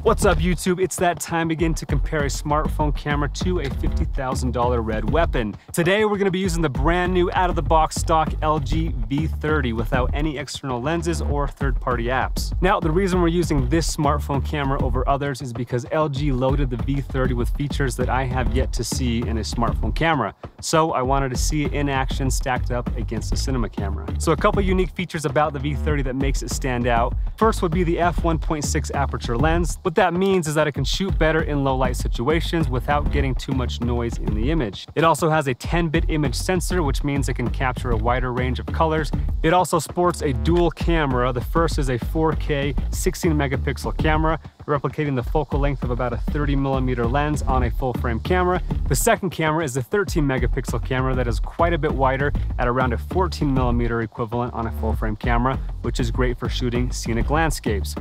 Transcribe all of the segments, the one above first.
What's up, YouTube? It's that time again to compare a smartphone camera to a $50,000 red weapon. Today, we're gonna be using the brand new out-of-the-box stock LG V30 without any external lenses or third-party apps. Now, the reason we're using this smartphone camera over others is because LG loaded the V30 with features that I have yet to see in a smartphone camera. So I wanted to see it in action stacked up against a cinema camera. So a couple unique features about the V30 that makes it stand out. First would be the f1.6 aperture lens. What that means is that it can shoot better in low light situations without getting too much noise in the image. It also has a 10-bit image sensor, which means it can capture a wider range of colors. It also sports a dual camera. The first is a 4K 16 megapixel camera, replicating the focal length of about a 30mm lens on a full frame camera. The second camera is a 13 megapixel camera that is quite a bit wider at around a 14mm equivalent on a full frame camera, which is great for shooting scenic landscapes.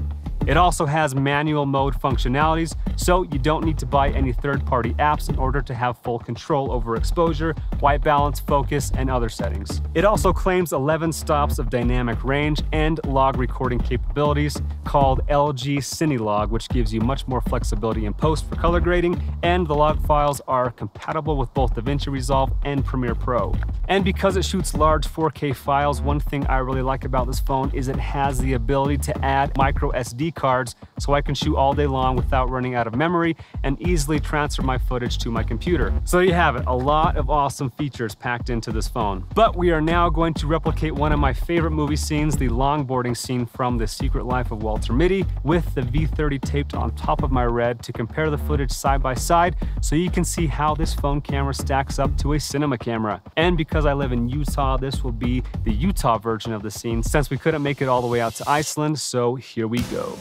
It also has manual mode functionalities, so you don't need to buy any third-party apps in order to have full control over exposure, white balance, focus, and other settings. It also claims 11 stops of dynamic range and log recording capabilities called LG CineLog, which gives you much more flexibility in post for color grading, and the log files are compatible with both DaVinci Resolve and Premiere Pro. And because it shoots large 4K files, one thing I really like about this phone is it has the ability to add micro SD cards, so I can shoot all day long without running out of memory and easily transfer my footage to my computer. So there you have it, a lot of awesome features packed into this phone. But we are now going to replicate one of my favorite movie scenes, the longboarding scene from The Secret Life of Walter Mitty, with the V30 taped on top of my Red to compare the footage side by side so you can see how this phone camera stacks up to a cinema camera. And because I live in Utah, this will be the Utah version of the scene since we couldn't make it all the way out to Iceland, so here we go.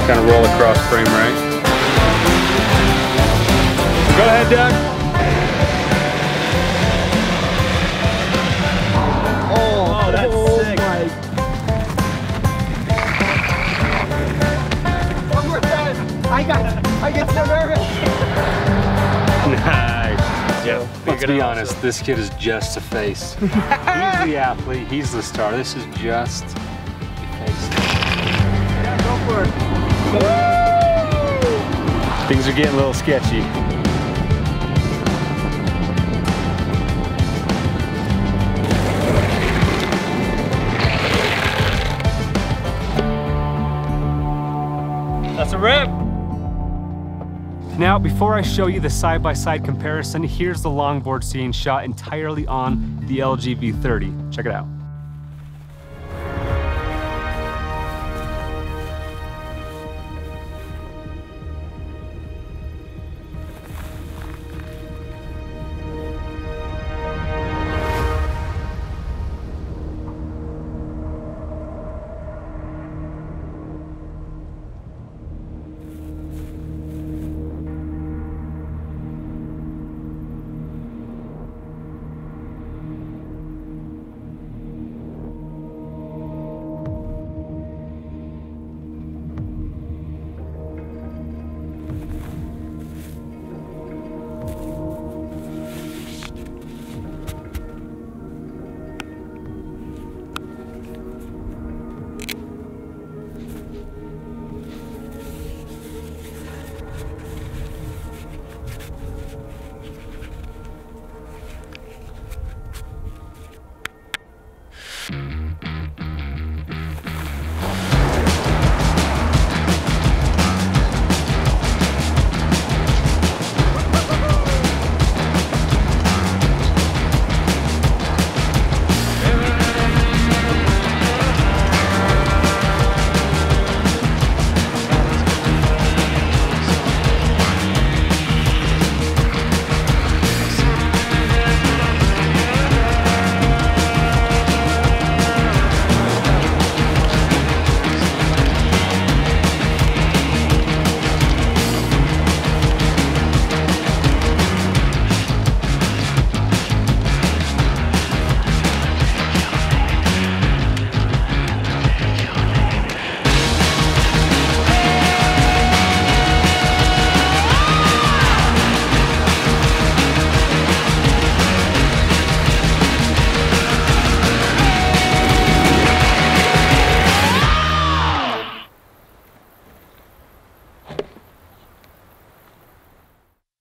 Kind of roll across frame, right? Go ahead, Doug. Oh, that's sick. One more time. I get so nervous. Nice. Yeah. Let's be honest, this kid is just a face. He's the athlete, he's the star. This is just a face. Yeah, go for it. Woo! Things are getting a little sketchy. That's a wrap. Now, before I show you the side-by-side comparison, here's the longboard scene shot entirely on the LG V30. Check it out.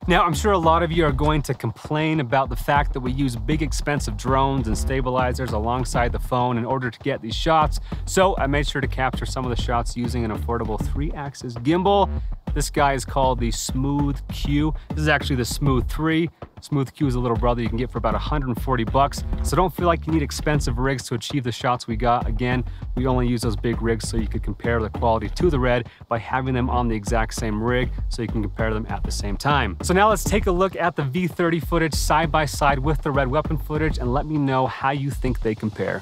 Now, I'm sure a lot of you are going to complain about the fact that we use big expensive drones and stabilizers alongside the phone in order to get these shots. So I made sure to capture some of the shots using an affordable 3-axis gimbal. This guy is called the Smooth Q. This is actually the Smooth 3. Smooth Q is a little brother you can get for about 140 bucks. So don't feel like you need expensive rigs to achieve the shots we got. Again, we only use those big rigs so you could compare the quality to the Red by having them on the exact same rig so you can compare them at the same time. So now let's take a look at the V30 footage side by side with the Red weapon footage and let me know how you think they compare.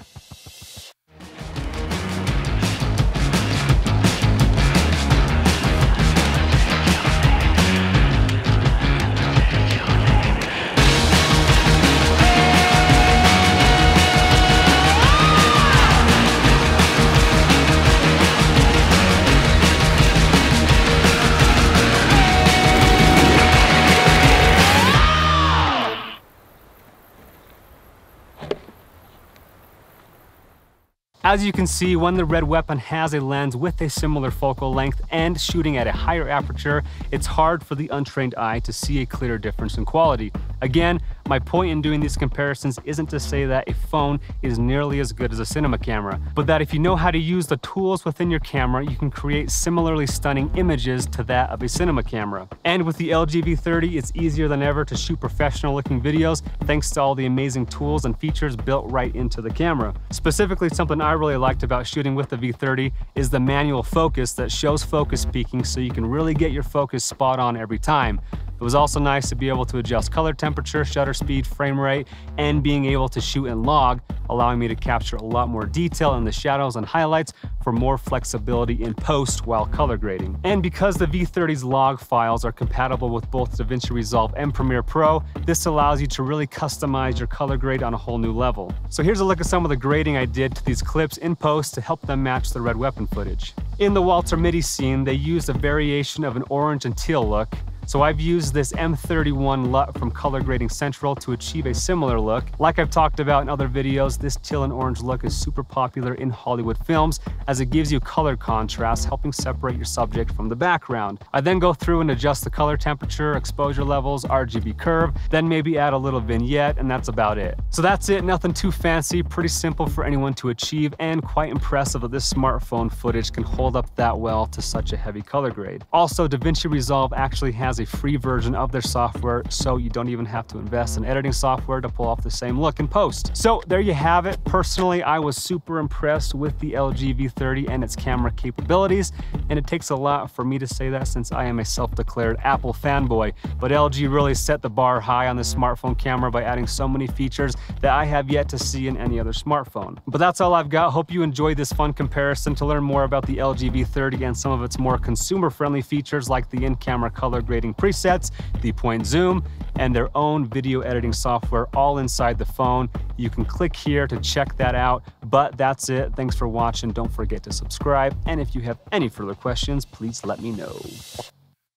As you can see, when the Red weapon has a lens with a similar focal length and shooting at a higher aperture, it's hard for the untrained eye to see a clear difference in quality. Again, my point in doing these comparisons isn't to say that a phone is nearly as good as a cinema camera, but that if you know how to use the tools within your camera, you can create similarly stunning images to that of a cinema camera. And with the LG V30, it's easier than ever to shoot professional looking videos thanks to all the amazing tools and features built right into the camera. Specifically, something I really liked about shooting with the V30 is the manual focus that shows focus peaking so you can really get your focus spot on every time. It was also nice to be able to adjust color temperature, shutter speed, frame rate, and being able to shoot in log, allowing me to capture a lot more detail in the shadows and highlights for more flexibility in post while color grading. And because the V30's log files are compatible with both DaVinci Resolve and Premiere Pro, this allows you to really customize your color grade on a whole new level. So here's a look at some of the grading I did to these clips in post to help them match the Red weapon footage. In the Walter Mitty scene, they used a variation of an orange and teal look. So I've used this M31 LUT from Color Grading Central to achieve a similar look. Like I've talked about in other videos, this teal and orange look is super popular in Hollywood films as it gives you color contrast, helping separate your subject from the background. I then go through and adjust the color temperature, exposure levels, RGB curve, then maybe add a little vignette, and that's about it. So that's it, nothing too fancy, pretty simple for anyone to achieve, and quite impressive that this smartphone footage can hold up that well to such a heavy color grade. Also, DaVinci Resolve actually has a free version of their software, so you don't even have to invest in editing software to pull off the same look in post. So there you have it. Personally, I was super impressed with the LG V30 and its camera capabilities, and it takes a lot for me to say that since I am a self-declared Apple fanboy, but LG really set the bar high on the smartphone camera by adding so many features that I have yet to see in any other smartphone. But that's all I've got. Hope you enjoyed this fun comparison. To learn more about the LG V30 and some of its more consumer-friendly features like the in-camera color grading presets, the point zoom, and their own video editing software all inside the phone. You can click here to check that out, but that's it. Thanks for watching. Don't forget to subscribe, and if you have any further questions, please let me know.